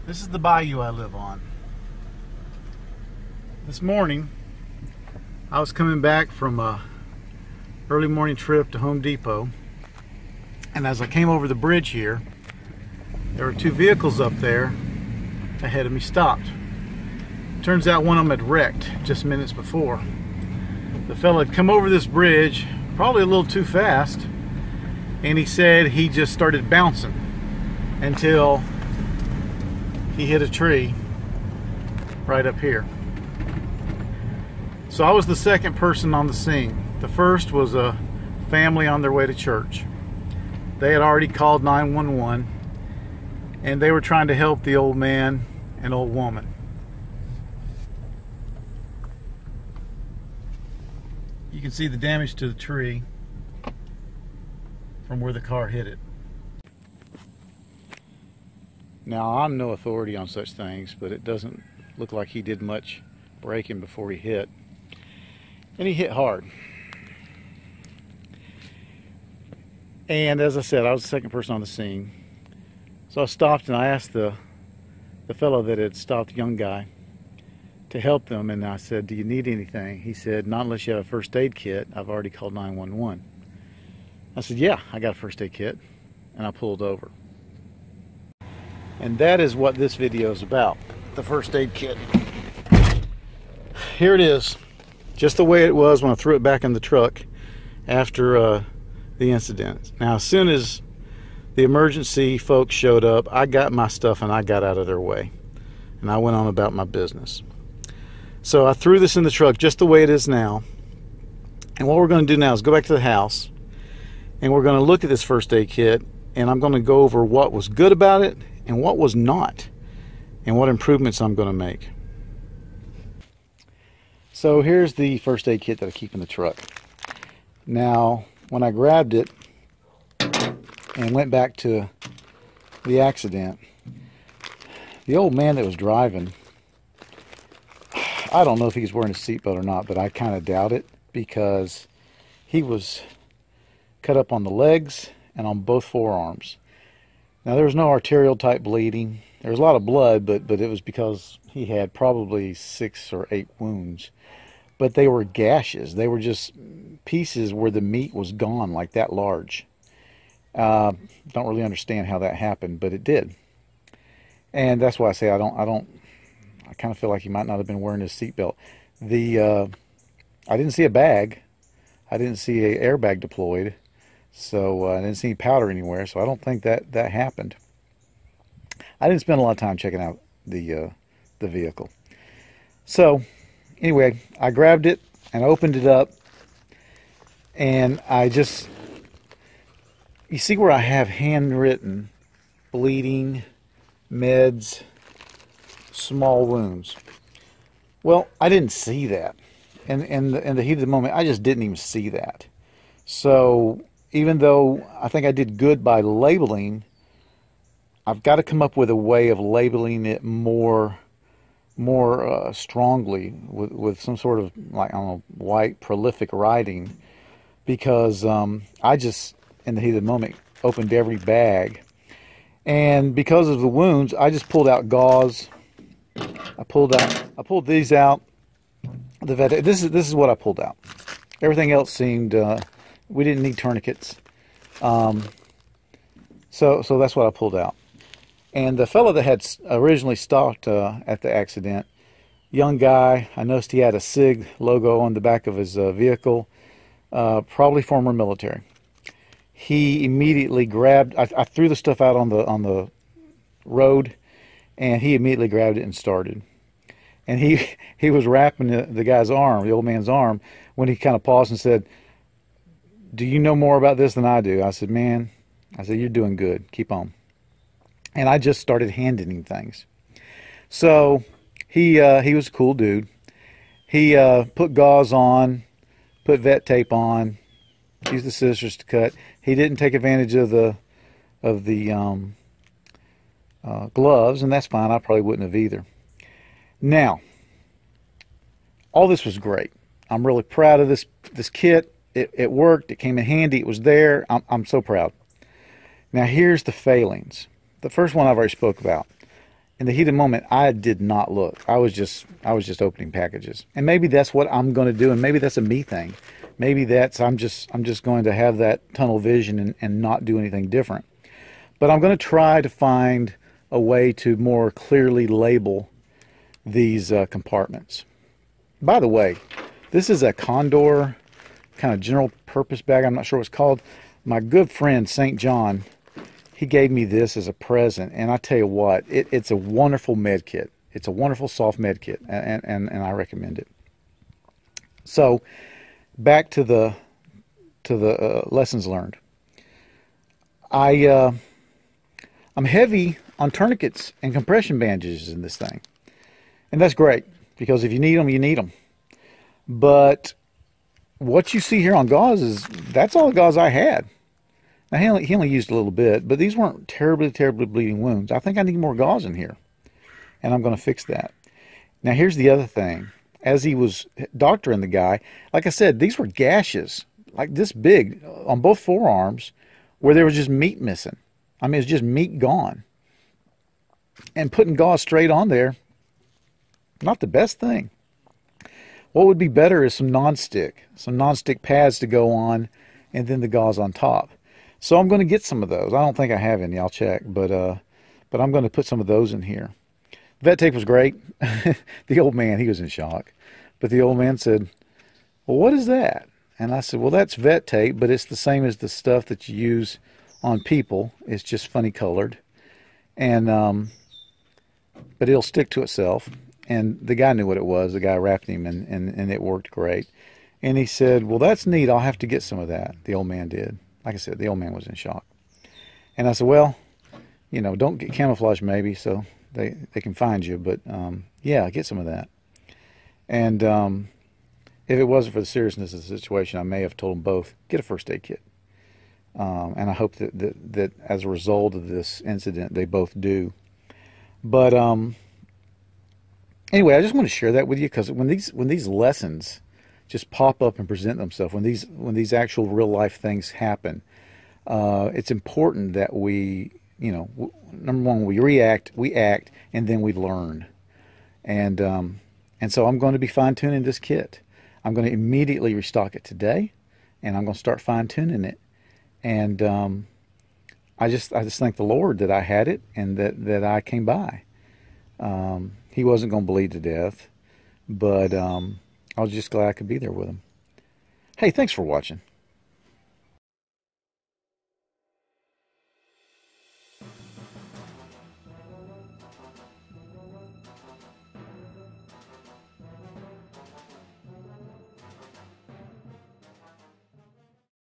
This is the bayou I live on. This morning, I was coming back from a early morning trip to Home Depot, and as I came over the bridge here, there were two vehicles up there ahead of me stopped. Turns out one of them had wrecked just minutes before. The fellow had come over this bridge probably a little too fast, and he said he just started bouncing until he hit a tree right up here. So I was the second person on the scene. The first was a family on their way to church. They had already called 911, and they were trying to help the old man and old woman. You can see the damage to the tree from where the car hit it. Now, I'm no authority on such things, but it doesn't look like he did much braking before he hit. And he hit hard. And as I said, I was the second person on the scene. So I stopped and I asked the fellow that had stopped, the young guy, to help them. And I said, "Do you need anything?" He said, "Not unless you have a first aid kit. I've already called 911. I said, "Yeah, I got a first aid kit." And I pulled over. And that is what this video is about, the first aid kit. Here it is, just the way it was when I threw it back in the truck after the incident. Now, as soon as the emergency folks showed up, I got my stuff and I got out of their way. And I went on about my business. So I threw this in the truck just the way it is now. And what we're going to do now is go back to the house and we're going to look at this first aid kit, and I'm going to go over what was good about it and what was not, and what improvements I'm going to make. So here's the first aid kit that I keep in the truck. Now, when I grabbed it and went back to the accident, the old man that was driving, I don't know if he was wearing a seatbelt or not, but I kind of doubt it, because he was cut up on the legs and on both forearms. Now, there was no arterial type bleeding. There was a lot of blood, but it was because he had probably 6 or 8 wounds. But they were gashes. They were just pieces where the meat was gone, like that large. Don't really understand how that happened, but it did. And that's why I say I kind of feel like he might not have been wearing his seatbelt. I didn't see a bag. I didn't see an airbag deployed. So I didn't see any powder anywhere, so I don't think that happened. I didn't spend a lot of time checking out the vehicle. So anyway, I grabbed it and opened it up, and you see where I have handwritten bleeding, meds, small wounds. Well, I didn't see that. In the heat of the moment, I just didn't even see that. So even though I think I did good by labeling, I've got to come up with a way of labeling it more strongly with some sort of, like, I don't know, white prolific writing, because I just, in the heat of the moment, opened every bag, and because of the wounds, I just pulled out gauze. I pulled these out. This is what I pulled out. Everything else seemed. We didn't need tourniquets, so that's what I pulled out. And the fellow that had originally stopped at the accident, young guy, I noticed he had a SIG logo on the back of his vehicle, probably former military. He immediately grabbed. I threw the stuff out on the road, and he immediately grabbed it and started. And he was wrapping the guy's arm, the old man's arm, when he kind of paused and said, "Do you know more about this than I do?" I said, "Man," I said, "you're doing good. Keep on." And I just started handing things. So he was a cool dude. He put gauze on, put vet tape on, used the scissors to cut. He didn't take advantage of the gloves, and that's fine. I probably wouldn't have either. Now, all this was great. I'm really proud of this kit. It worked. It came in handy. It was there. I'm so proud. Now, here's the failings. The first one I've already spoke about. in the heat of the moment, I did not look. I was just opening packages. And maybe that's what I'm going to do, and maybe that's a me thing. Maybe that's I'm just going to have that tunnel vision and not do anything different. But I'm going to try to find a way to more clearly label these compartments. By the way, this is a Condor kind of general purpose bag. I'm not sure what it's called. My good friend St. John, he gave me this as a present, and I tell you what, it's a wonderful med kit. It's a wonderful soft med kit, and I recommend it. So back to the lessons learned. I'm heavy on tourniquets and compression bandages in this thing, and that's great because if you need them, you need them. But what you see here on gauze that's all the gauze I had. Now, he only used a little bit, but these weren't terribly bleeding wounds. I think I need more gauze in here, and I'm going to fix that. Now, here's the other thing. As he was doctoring the guy, like I said, these were gashes, like this big, on both forearms, where there was just meat missing. I mean, it's just meat gone. And putting gauze straight on there, not the best thing. What would be better is some nonstick pads to go on, and then the gauze on top. So I'm going to get some of those. I don't think I have any. I'll check, but I'm going to put some of those in here. Vet tape was great. The old man, he was in shock. But the old man said, "Well, what is that?" And I said, "Well, that's vet tape, but it's the same as the stuff that you use on people. It's just funny colored, and but it'll stick to itself." And the guy knew what it was. The guy wrapped him, and it worked great. And he said, "Well, that's neat. I'll have to get some of that." The old man did. Like I said, the old man was in shock. And I said, "Well, you know, don't get camouflage maybe so they can find you, but yeah, get some of that." And if it wasn't for the seriousness of the situation, I may have told them both, get a first aid kit. And I hope that as a result of this incident, they both do. But anyway, I just want to share that with you because when these lessons just pop up and present themselves, when these actual real life things happen, it's important that we, you know, number one, we act, and then we learn. And so I'm going to be fine-tuning this kit. I'm going to immediately restock it today, and I'm going to start fine-tuning it. And I just thank the Lord that I had it and that I came by. He wasn't going to bleed to death, but I was just glad I could be there with him. Hey, thanks for watching.